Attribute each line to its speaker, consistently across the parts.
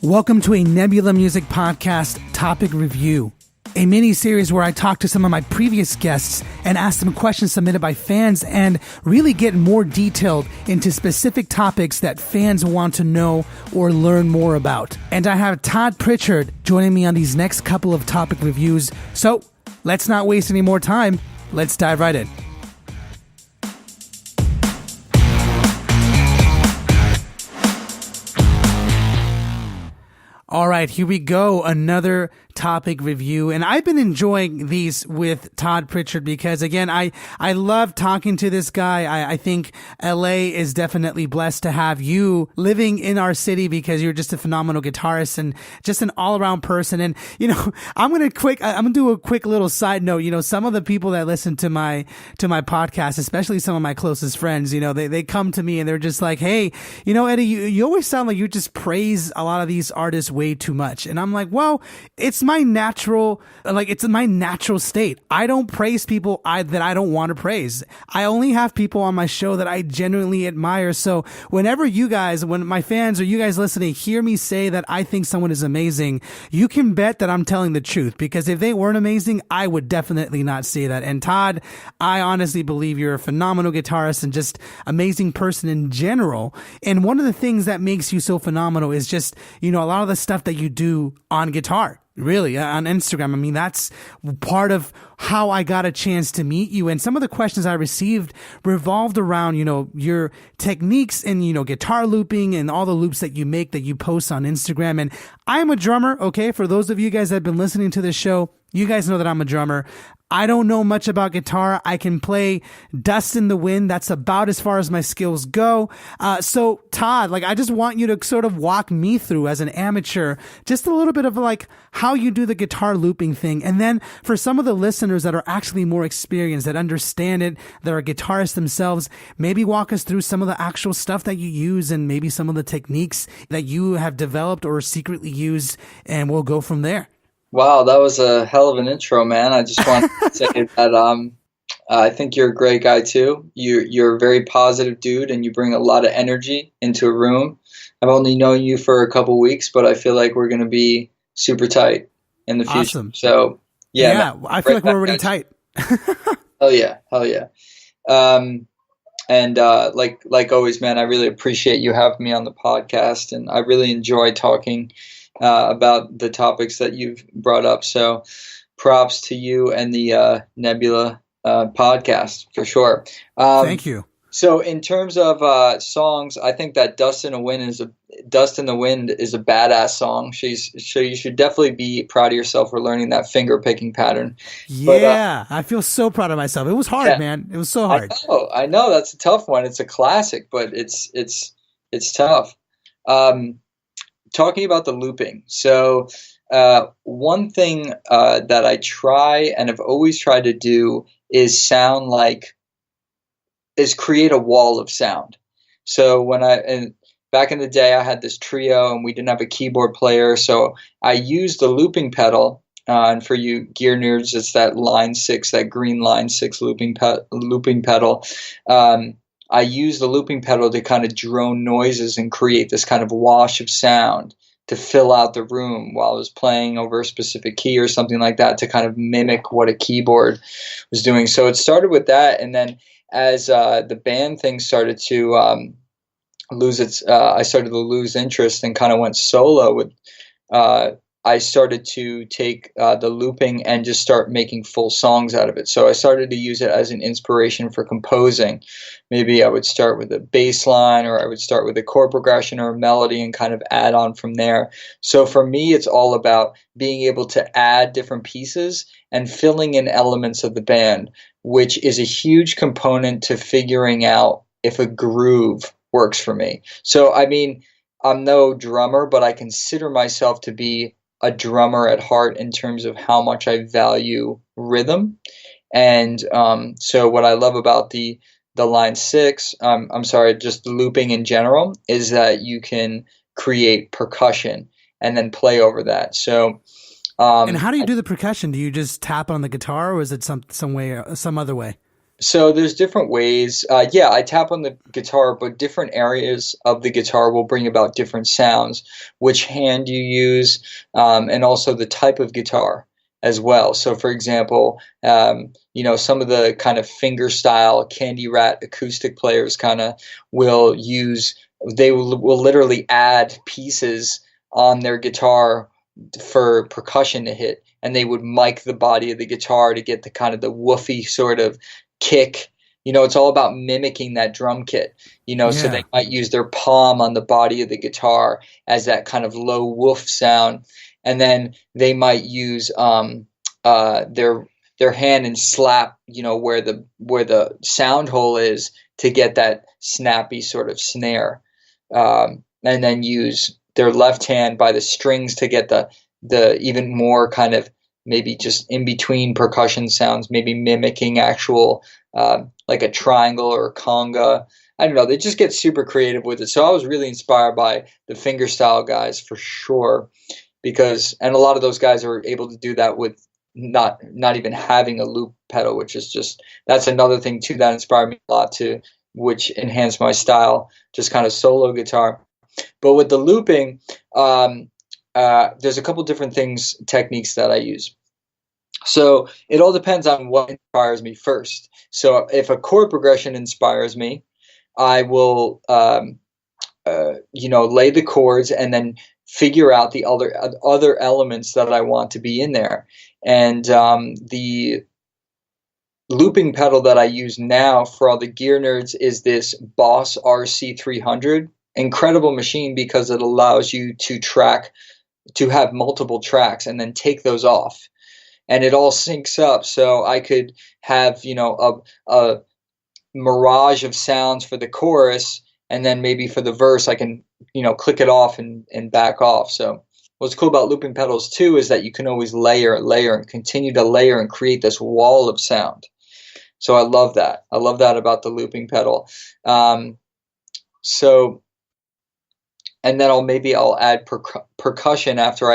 Speaker 1: Welcome to a Nebula Music Podcast topic review, a mini-series where I talk to some of my previous guests and ask them questions submitted by fans and really get more detailed into specific topics that fans want to know or learn more about. And I have Todd Pritchard joining me on these next couple of topic reviews. So let's not waste any more time. Let's dive right in. All right, here we go. Another topic review. And I've been enjoying these with Todd Pritchard because, again, I love talking to this guy. I think LA is definitely blessed to have you living in our city because you're just a phenomenal guitarist and just an all-around person. And, you know, I'm going to do a quick little side note. You know, some of the people that listen to my podcast, especially some of my closest friends, you know, they come to me and they're just like, hey, you know, Eddie, you always sound like you just praise a lot of these artists way too much. And I'm like, well, it's my natural state. I don't praise people that I don't want to praise. I only have people on my show that I genuinely admire. So whenever when my fans or you guys listening hear me say that I think someone is amazing, you can bet that I'm telling the truth, because if they weren't amazing, I would definitely not say that. And Todd, I honestly believe you're a phenomenal guitarist and just amazing person in general. And one of the things that makes you so phenomenal is just, you know, a lot of the stuff that you do on guitar. Really, on Instagram. I mean, that's part of how I got a chance to meet you. And some of the questions I received revolved around, you know, your techniques and, you know, guitar looping and all the loops that you make that you post on Instagram. And I'm a drummer, okay? For those of you guys that have been listening to this show, you guys know that I'm a drummer. I don't know much about guitar. I can play Dust in the Wind. That's about as far as my skills go. So Todd, I just want you to sort of walk me through as an amateur, just a little bit of how you do the guitar looping thing. And then for some of the listeners that are actually more experienced, that understand it, that are guitarists themselves, maybe walk us through some of the actual stuff that you use and maybe some of the techniques that you have developed or secretly used, and we'll go from there.
Speaker 2: Wow, that was a hell of an intro, man. I just want to say that I think you're a great guy too. You're a very positive dude, and you bring a lot of energy into a room. I've only known you for a couple weeks, but I feel like we're going to be super tight in the future.
Speaker 1: Awesome.
Speaker 2: So
Speaker 1: yeah, I feel like we're already tight.
Speaker 2: Hell yeah. And like always, man, I really appreciate you having me on the podcast, and I really enjoy talking about the topics that you've brought up. So props to you and the Nebula podcast for sure.
Speaker 1: Thank you.
Speaker 2: So in terms of songs, I think that Dust in the Wind is a badass song. So you should definitely be proud of yourself for learning that finger picking pattern.
Speaker 1: Yeah, I feel so proud of myself. It was hard, man. It was so hard.
Speaker 2: I know that's a tough one. It's a classic, but it's tough. Talking about the looping. So one thing that I try and have always tried to do is create a wall of sound. So back in the day, I had this trio and we didn't have a keyboard player. So I used the looping pedal. And for you gear nerds, it's that line 6, that green line 6 looping pedal. I use the looping pedal to kind of drone noises and create this kind of wash of sound to fill out the room while I was playing over a specific key or something like that, to kind of mimic what a keyboard was doing. So it started with that. And then as the band thing started to I started to lose interest and kind of went solo with I started to take the looping and just start making full songs out of it. So I started to use it as an inspiration for composing. Maybe I would start with a bass line, or I would start with a chord progression or a melody and kind of add on from there. So for me, it's all about being able to add different pieces and filling in elements of the band, which is a huge component to figuring out if a groove works for me. So, I mean, I'm no drummer, but I consider myself to be a drummer at heart in terms of how much I value rhythm. And so what I love about the line 6, just looping in general, is that you can create percussion and then play over that. So
Speaker 1: and how do you do the percussion? Do you just tap on the guitar, or is it some other way?
Speaker 2: So there's different ways. Yeah, I tap on the guitar, but different areas of the guitar will bring about different sounds. Which hand you use, and also the type of guitar as well. So, for example, some of the kind of finger style Candy Rat acoustic players kind of will use. They will literally add pieces on their guitar for percussion to hit, and they would mic the body of the guitar to get the kind of the woofy sort of kick. It's all about mimicking that drum kit. So
Speaker 1: Yeah.
Speaker 2: they might use their palm on the body of the guitar as that kind of low woof sound, and then they might use their hand and slap, where the sound hole is to get that snappy sort of snare, and then use their left hand by the strings to get the even more kind of maybe just in between percussion sounds, maybe mimicking actual like a triangle or a conga. I don't know. They just get super creative with it. So I was really inspired by the fingerstyle guys for sure, and a lot of those guys are able to do that with not even having a loop pedal, which is that's another thing too that inspired me a lot too, which enhanced my style, just kind of solo guitar. But with the looping, there's a couple different techniques that I use. So it all depends on what inspires me first. So if a chord progression inspires me, I will, lay the chords and then figure out the other elements that I want to be in there. And the looping pedal that I use now for all the gear nerds is this Boss RC300. Incredible machine because it allows you to have multiple tracks and then take those off, and it all syncs up. So I could have a mirage of sounds for the chorus, and then maybe for the verse I can click it off and back off. So what's cool about looping pedals too is that you can always layer and continue to layer and create this wall of sound. So I love that about the looping pedal. And then I'll add percussion after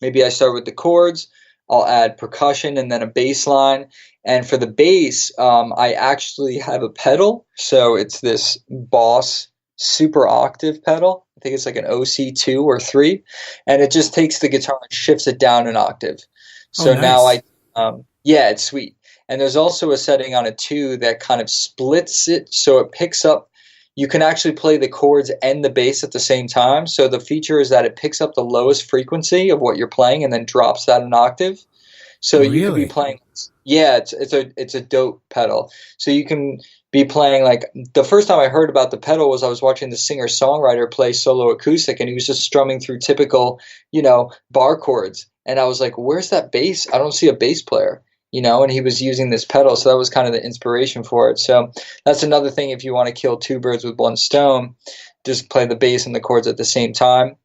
Speaker 2: maybe I start with the chords, I'll add percussion and then a bass line. And for the bass, I actually have a pedal. So it's this Boss Super Octave pedal. I think it's like an OC2 or 3. And it just takes the guitar and shifts it down an octave. So
Speaker 1: nice.
Speaker 2: Now it's sweet. And there's also a setting on it too that kind of splits it so it picks up. You can actually play the chords and the bass at the same time. So the feature is that it picks up the lowest frequency of what you're playing and then drops that an octave. So you could be playing. Yeah, it's a dope pedal. So you can be playing, like, the first time I heard about the pedal was I was watching the singer-songwriter play solo acoustic, and he was just strumming through typical, bar chords. And I was like, where's that bass? I don't see a bass player. And he was using this pedal, so that was kind of the inspiration for it. So that's another thing, if you want to kill two birds with one stone, just play the bass and the chords at the same time,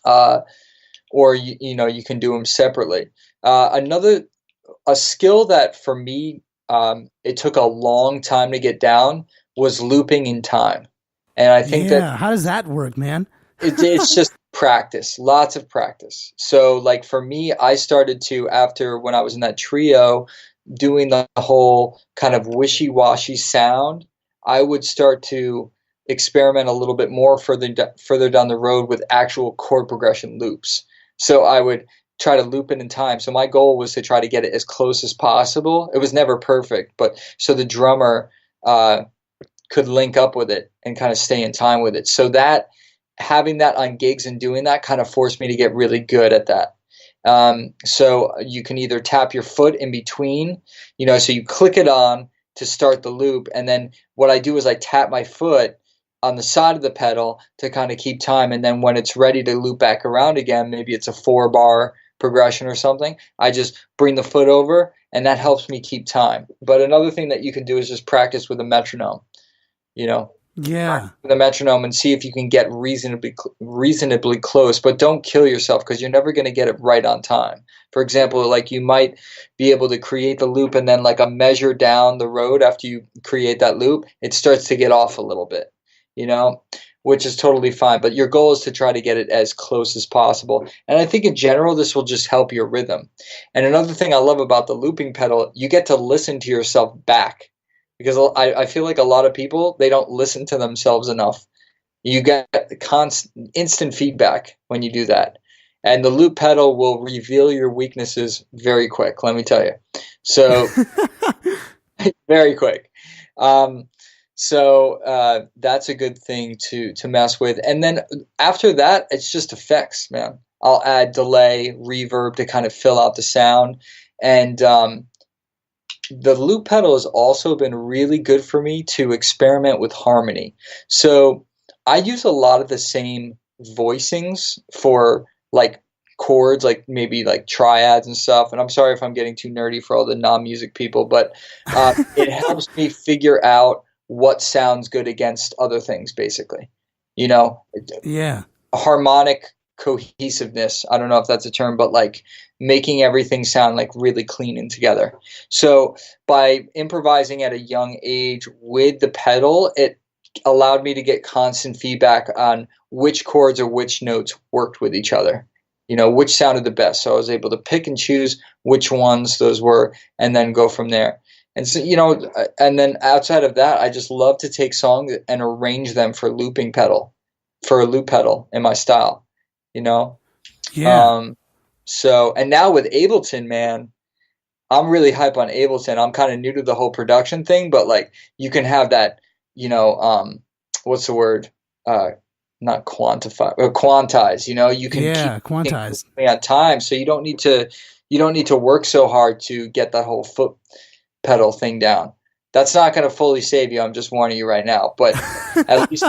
Speaker 2: or you can do them separately. A skill that for me it took a long time to get down was looping in time, and I think
Speaker 1: how does that work, man?
Speaker 2: It's just practice, lots of practice. So like for me, I started to, after when I was in that trio doing the whole kind of wishy-washy sound, I would start to experiment a little bit more further down the road with actual chord progression loops. So I would try to loop it in time. So my goal was to try to get it as close as possible. It was never perfect, but so the drummer could link up with it and kind of stay in time with it. So that having that on gigs and doing that kind of forced me to get really good at that. So you can either tap your foot in between, so you click it on to start the loop. And then what I do is I tap my foot on the side of the pedal to kind of keep time. And then when it's ready to loop back around again, maybe it's a 4-bar progression or something, I just bring the foot over, and that helps me keep time. But another thing that you can do is just practice with a metronome,
Speaker 1: Yeah.
Speaker 2: the metronome, and see if you can get reasonably close, but don't kill yourself because you're never going to get it right on time. For example, like you might be able to create the loop, and then like a measure down the road after you create that loop, it starts to get off a little bit, which is totally fine. But your goal is to try to get it as close as possible. And I think in general, this will just help your rhythm. And another thing I love about the looping pedal, you get to listen to yourself back, because I feel like a lot of people, they don't listen to themselves enough. You get constant, instant feedback when you do that. And the loop pedal will reveal your weaknesses very quick, let me tell you. So, very quick. So that's a good thing to mess with. And then after that, it's just effects, man. I'll add delay, reverb to kind of fill out the sound. And the loop pedal has also been really good for me to experiment with harmony. So I use a lot of the same voicings for like chords, like maybe like triads and stuff. And I'm sorry if I'm getting too nerdy for all the non-music people, but it helps me figure out what sounds good against other things, basically. You know,
Speaker 1: yeah,
Speaker 2: harmonic cohesiveness. I don't know if that's a term, but like making everything sound like really clean and together. So by improvising at a young age with the pedal, it allowed me to get constant feedback on which chords or which notes worked with each other, you know, which sounded the best. So I was able to pick and choose which ones those were and then go from there. And so, you know, and then outside of that, I just love to take songs and arrange them for a loop pedal in my style, you know?
Speaker 1: Yeah.
Speaker 2: So, and now with Ableton, man, I'm really hype on Ableton. I'm kind of new to the whole production thing, but like you can have that, you know, what's the word? Not quantify or quantize, you know, you can keep
Speaker 1: quantize
Speaker 2: on time. So you don't need to work so hard to get that whole foot pedal thing down. That's not going to fully save you. I'm just warning you right now, but at least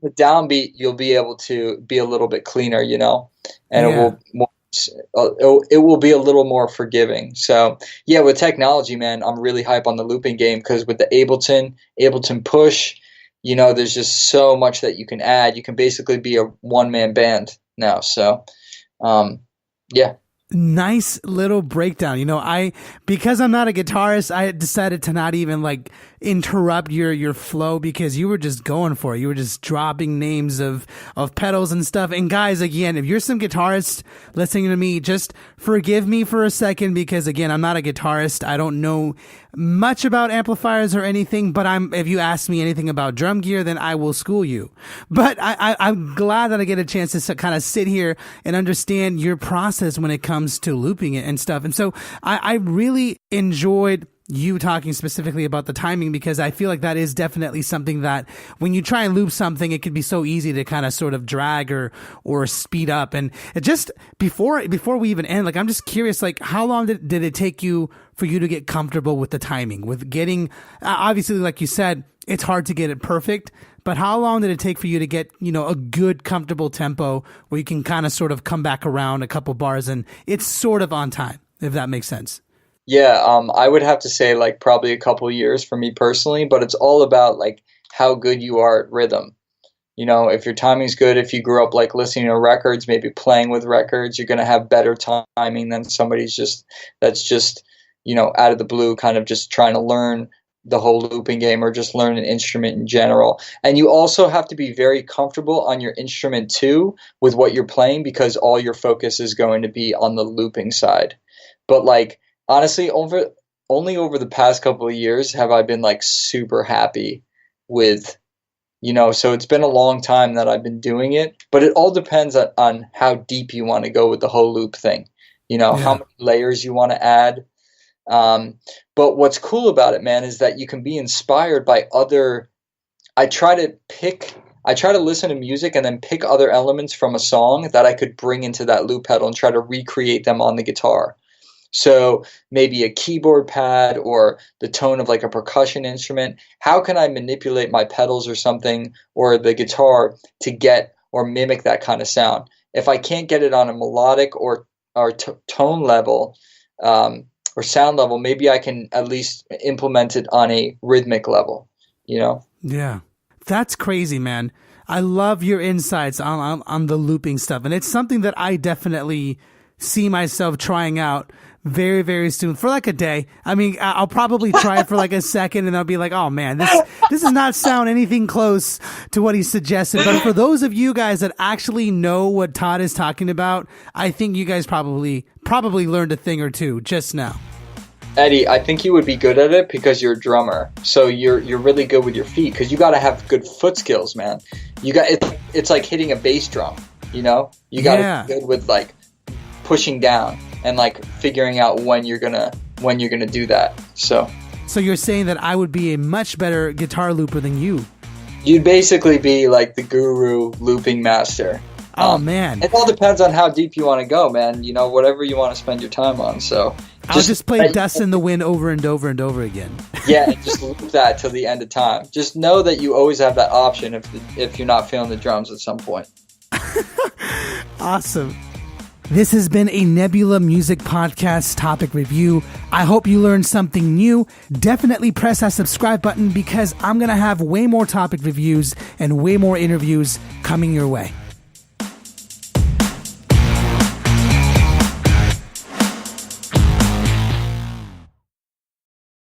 Speaker 2: the downbeat, you'll be able to be a little bit cleaner, you know, and it will be a little more forgiving. So yeah, with technology, man, I'm really hype on the looping game, because with the Ableton Push, you know, there's just so much that you can add. You can basically be a one-man band now. So yeah.
Speaker 1: Nice little breakdown. You know, because I'm not a guitarist, I decided to not even like interrupt your flow, because you were just going for it. You were just dropping names of pedals and stuff. And guys, again, if you're some guitarist listening to me, just forgive me for a second, because again, I'm not a guitarist. I don't know much about amplifiers or anything, but if you ask me anything about drum gear, then I will school you. But I'm glad that I get a chance to kind of sit here and understand your process when it comes to looping it and stuff. And so I really enjoyed you talking specifically about the timing, because I feel like that is definitely something that when you try and loop something, it can be so easy to kind of sort of drag or speed up. And it just before we even end, like, I'm just curious, like, how long did it take you for you to get comfortable with the timing, with getting, obviously, like you said, it's hard to get it perfect, but how long did it take for you to get, you know, a good, comfortable tempo where you can kind of sort of come back around a couple bars and it's sort of on time, if that makes sense?
Speaker 2: Yeah, I would have to say like probably a couple years for me personally, but it's all about like how good you are at rhythm. You know, if your timing's good, if you grew up like listening to records, maybe playing with records, you're going to have better timing than somebody's that's just, you know, out of the blue, kind of just trying to learn the whole looping game or just learn an instrument in general. And you also have to be very comfortable on your instrument too with what you're playing, because all your focus is going to be on the looping side. But like, honestly, only over the past couple of years have I been like super happy with, you know, so it's been a long time that I've been doing it, but it all depends on how deep you want to go with the whole loop thing, you know, how many layers you want to add. But what's cool about it, man, is that you can be inspired by I try to listen to music and then pick other elements from a song that I could bring into that loop pedal and try to recreate them on the guitar. So maybe a keyboard pad or the tone of like a percussion instrument. How can I manipulate my pedals or something, or the guitar, to get or mimic that kind of sound? If I can't get it on a melodic or tone level or sound level, maybe I can at least implement it on a rhythmic level, you know?
Speaker 1: Yeah. That's crazy, man. I love your insights on the looping stuff. And it's something that I definitely see myself trying out very, very soon for like a day. I mean, I'll probably try it for like a second and I'll be like, oh man, this does not sound anything close to what he suggested. But for those of you guys that actually know what Todd is talking about, I think you guys probably learned a thing or two just now.
Speaker 2: Eddie, I think you would be good at it because you're a drummer. So you're really good with your feet because you got to have good foot skills, man. It's like hitting a bass drum, you know? You got to be good with like pushing down and like figuring out when you're gonna do that. So
Speaker 1: you're saying that I would be a much better guitar looper than you? You'd
Speaker 2: basically be like the guru looping master.
Speaker 1: Oh man!
Speaker 2: It all depends on how deep you want to go, man. You know, whatever you want to spend your time on. So
Speaker 1: I'll just play Dust in the Wind over and over and over again.
Speaker 2: Yeah, just loop that till the end of time. Just know that you always have that option if you're not feeling the drums at some point.
Speaker 1: Awesome. This has been a Nebula Music Podcast topic review. I hope you learned something new. Definitely press that subscribe button because I'm going to have way more topic reviews and way more interviews coming your way.